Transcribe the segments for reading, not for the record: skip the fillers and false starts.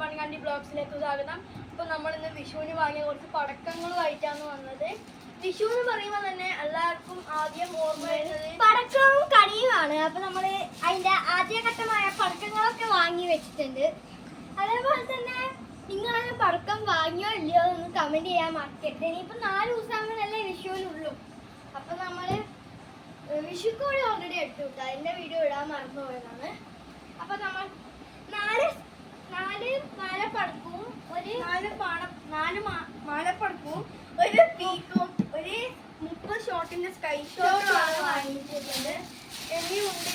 മണികാണ്ടി ബ്ലോഗ്സിലേക്ക് സ്വാഗതം. അപ്പോൾ നമ്മൾ ഇന്ന് വിഷുവിന് വാങ്ങിയ കുറച്ച് പടക്കങ്ങളുമായിട്ടാണ് വന്നത്. വിഷു എന്ന് പറയുമ്പോൾ തന്നെ എല്ലാവർക്കും ആദ്യം ഓർമ്മ വരുന്നത് പടക്കവും കണിയുമാണ്. അപ്പൊ നമ്മള് അതിന്റെ ആദ്യഘട്ടമായ പടക്കങ്ങളൊക്കെ വാങ്ങി വെച്ചിട്ടുണ്ട്. അതേപോലെ തന്നെ നിങ്ങളത് പടക്കം വാങ്ങിയോ ഇല്ലയോ എന്ന് കമന്റ് ചെയ്യാൻ മറക്കരുത്. ഇനിയിപ്പോ 4 ദിവസങ്ങളല്ലേ വിഷുവിനുള്ളൂ. അപ്പൊ നമ്മള് വിഷുക്കോഴി ഓൾറെഡി എടുത്തു വിട്ടു, അതിന്റെ വീഡിയോ ഇടാൻ മറന്നു പോയതാണ്. അപ്പൊ നമ്മൾ നാല് മാലപ്പടക്കവും നാല് മാലപ്പടക്കവും ഒരു പീക്കും ഒരു 30 ഷോട്ടിന്റെ സ്കൈ ഷോട്ടുമാണ് വാങ്ങിച്ചിട്ടുണ്ട്. എന്നെയുണ്ട്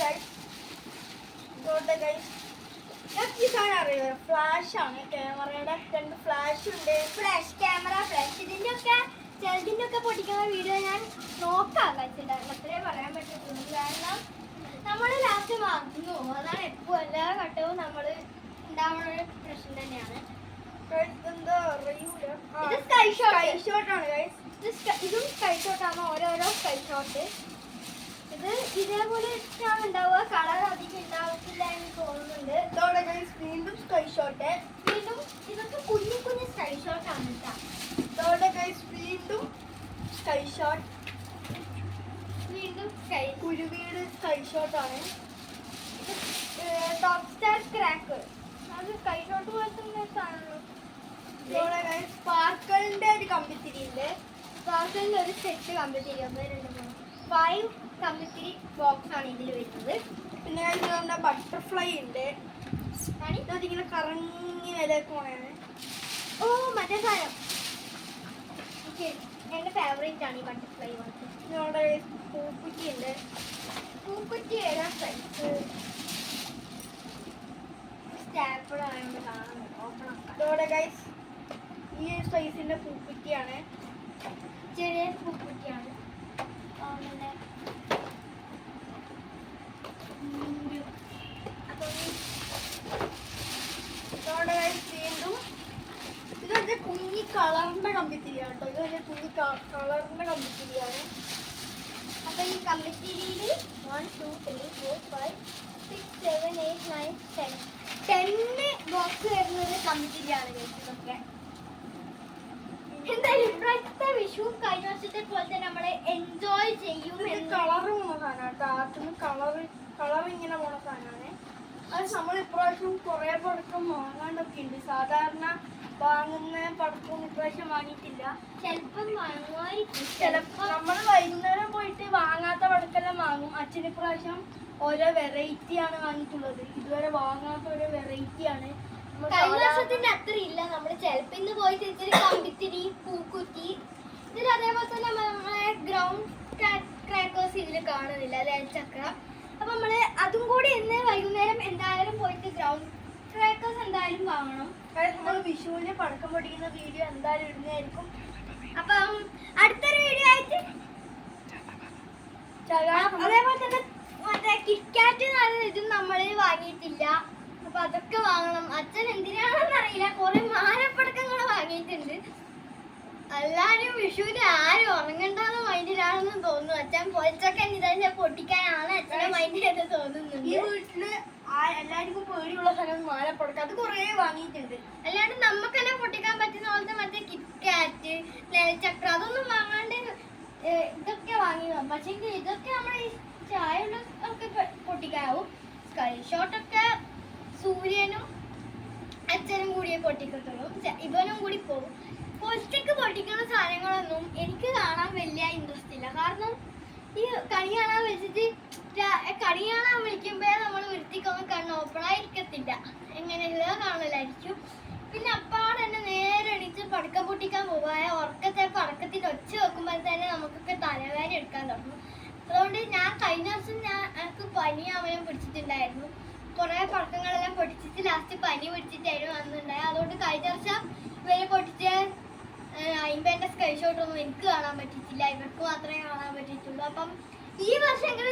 അറിയാം, ഫ്ലാഷ് ആണ് ക്യാമറയുടെ 2 ഫ്ലാഷ് ഉണ്ട്. ഫ്ലാഷ് ഇതിന്റെ ഒക്കെ പൊട്ടിക്കുന്ന വീഡിയോ ഞാൻ നോക്കാൻ വെച്ചിട്ടുണ്ടായിരുന്നു. അത്രേ പറയാൻ പറ്റുള്ളൂ. കാരണം നമ്മൾ ലാസ്റ്റ് മറന്നു പോകും. അതാണ് എപ്പോൾ എല്ലാ ഘട്ടവും നമ്മൾ ഉണ്ടാവുന്ന ഒരു പ്രശ്നം തന്നെയാണ്. ഇത് സ്കൈ ഷോട്ടാണ്. ഇതും സ്കൈ ഷോട്ടാണ്. ഓരോരോ സ്കൈ ഷോട്ട്. ഇത് ഇതേപോലെ ആണ് ഉണ്ടാവുക. കളർ അധികം ഉണ്ടാവത്തില്ല എന്ന് തോന്നുന്നുണ്ട്. വീണ്ടും സ്കൈ ഷോട്ട്. വീണ്ടും ഇതൊക്കെ കുഞ്ഞു കുഞ്ഞു സ്കൈ ഷോട്ടാണ് കേട്ടോ. വീണ്ടും സ്കൈ ഷോട്ട്. വീണ്ടും കുരുവീട് സ്കൈ ഷോട്ടാണ്. Top star cracker. അത് സ്കൈ ഷോട്ട് പോലത്തെ സാധനമല്ലോ. സ്പാർക്കിളിന്റെ ഒരു കമ്പിത്തിരിയുണ്ട്. സ്പാർക്കിളിന്റെ ഒരു സെറ്റ് കമ്പിത്തിരി 5 കമ്പിത്തിരി ബോക്സ് ആണ് ഇതിൽ വരുന്നത്. പിന്നെ നമ്മുടെ ബട്ടർഫ്ലൈ ഉണ്ട്. ഇങ്ങനെ കറങ്ങി വിലയൊക്കെ പോണേണ്. ഓ മറ്റേ സാധനം എന്റെ ഫേവറേറ്റ് ആണ് ഈ ബട്ടർഫ്ലൈ. നമ്മുടെ പൂക്കുറ്റി ഉണ്ട്. പൂക്കുറ്റി ഏതാ സൈസ്? സ്റ്റാപ്പിൾ ആയതുകൊണ്ട് കാണാൻ ഓപ്പൺ ആക്കാം. ഈ സൈസിന്റെ പൂക്കുറ്റിയാണ്. ചെറിയ പൂക്കുറ്റിയാണ്. വീണ്ടും ഇതൊക്കെ കുഞ്ഞി കളറിന്റെ കമ്പിത്തിരിയാണ് കേട്ടോ. ഇതൊക്കെ കുഞ്ഞി കളറിന്റെ കമ്പിത്തിരിയാണ്. അപ്പൊ ഈ കമ്പിത്തിരിയിൽ 1 2 3 4 5 6 7 8 9 10 ബോക്സ് വരുന്നത് കമ്പിത്തിരിയാണ്. ഇതൊക്കെ എന്തായാലും ഇപ്പോഴത്തെ വിഷു കഴിഞ്ഞ വർഷത്തെ പോലെ തന്നെ നമ്മള് എൻജോയ് ചെയ്യും. കളറ് പോണ സാധനം കളർ ഇങ്ങനെ പോണ സാധനമാണ്. അത് നമ്മൾ ഇപ്രാവശ്യം കുറെ പടക്കം വാങ്ങാണ്ടൊക്കെ ഉണ്ട്. സാധാരണ വാങ്ങുന്ന പടക്കം ഇപ്രാവശ്യം വാങ്ങിയിട്ടില്ല. ചിലപ്പം വാങ്ങുമായിരിക്കും. ചിലപ്പോൾ നമ്മൾ വൈകുന്നേരം പോയിട്ട് വാങ്ങാത്ത പടക്കെല്ലാം വാങ്ങും. അച്ഛൻ ഇപ്രാവശ്യം ഓരോ വെറൈറ്റി ആണ് വാങ്ങിയിട്ടുള്ളത്. ഇതുവരെ വാങ്ങാത്ത ഓരോ വെറൈറ്റി ആണ്. കഴിഞ്ഞ വർഷത്തിന്റെ അത്ര ഇല്ല. നമ്മള് ചിലപ്പോ ഇന്ന് പോയി തിരിച്ചൊരു കമ്പിത്തിരി പൂക്കുറ്റി ഇതിൽ അതേപോലെ തന്നെ നമ്മളെ ഗ്രൗണ്ട് ക്രാക്കേഴ്സ് ഇതിൽ കാണുന്നില്ല, ചക്ര. അപ്പൊ നമ്മള് അതും കൂടി ഇന്ന് വൈകുന്നേരം എന്തായാലും പോയിട്ട് ഗ്രൗണ്ട് ക്രാക്കേഴ്സ് എന്തായാലും വാങ്ങണം. നമ്മൾ വിഷുവിന് പടക്കം പൊടിക്കുന്ന വീഡിയോ എന്തായാലും ഇടുന്നതായിരിക്കും. അപ്പം അടുത്തൊരു വീഡിയോ ആയിട്ട് അതേപോലെ തന്നെ മറ്റേ കിറ്റ്കാറ്റ് ഇതും നമ്മള് വാങ്ങിയിട്ടില്ല. അപ്പൊ അതൊക്കെ വാങ്ങണം. അച്ഛൻ എന്തിനാണെന്ന് അറിയില്ല, കുറെ മാലപ്പടക്കങ്ങൾ വാങ്ങിയിട്ടുണ്ട്. എല്ലാരും വിഷുവിന് ആരും ഉറങ്ങണ്ടെന്ന് മൈൻഡിലാണെന്ന് തോന്നുന്നു. അച്ഛൻ പൊളിച്ചൊക്കെ ഇതന്നെ പൊട്ടിക്കാനാണ് അച്ഛനെ മൈൻഡ് ചെയ്ത് തോന്നുന്നുണ്ട്. ഈ വീട്ടില് എല്ലാവർക്കും പേടിയുള്ള സ്ഥലം മാലപ്പടക്കം അത് കുറെ വാങ്ങിയിട്ടുണ്ട്. അല്ലാണ്ട് നമുക്ക് തന്നെ പൊട്ടിക്കാൻ പറ്റുന്ന പോലത്തെ മറ്റേ കിറ്റ്കാറ്റ് ചക്ര അതൊന്നും വാങ്ങാണ്ട് ഇതൊക്കെ വാങ്ങി. പക്ഷേ ഇതൊക്കെ നമ്മുടെ ഈ ചായ ഒക്കെ പൊട്ടിക്കാവും. സ്കൈ ഷോട്ടൊക്കെ സൂര്യനും അച്ഛനും കൂടിയേ പൊട്ടിക്കത്തുള്ളൂ. ഇവനും കൂടി പോകും. പൊളിച്ചൊക്കെ പൊട്ടിക്കുന്ന സാധനങ്ങളൊന്നും എനിക്ക് കാണാൻ വലിയ ഇൻട്രസ്റ്റ് ഇല്ല. കാരണം ഈ കണി കാണാൻ വെച്ചിട്ട് കണി കാണാൻ വിളിക്കുമ്പോഴേ നമ്മൾ വൃത്തിക്കൊന്നും കണ്ണ് ഓപ്പണായിരിക്കത്തില്ല. എങ്ങനെയുള്ള കാണലായിരിക്കും. പിന്നെ അപ്പാടെ തന്നെ നേരെ എണീച്ച് പടക്കം പൊട്ടിക്കാൻ പോവായ പടക്കത്തിന്റെ ഒച്ച വെക്കുമ്പോൾ തന്നെ നമുക്കൊക്കെ തലവേദന എടുക്കാൻ തുടങ്ങും. അതുകൊണ്ട് ഞാൻ കഴിഞ്ഞ വർഷം എനിക്ക് പനി അവനും പിടിച്ചിട്ടുണ്ടായിരുന്നു. കുറെ പടക്കങ്ങളെല്ലാം പൊട്ടിച്ചിട്ട് ലാസ്റ്റ് പനി പിടിച്ചിട്ടായിരുന്നു വന്നിട്ടുണ്ടായത്. അതുകൊണ്ട് കഴിഞ്ഞ വർഷം ഇവരെ പൊട്ടിച്ച് 50 സ്കൈ ഷോട്ടൊന്നും എനിക്ക് കാണാൻ പറ്റിയിട്ടില്ല. ഇവർക്ക് മാത്രമേ കാണാൻ പറ്റിയിട്ടുള്ളൂ. അപ്പം ഈ വർഷം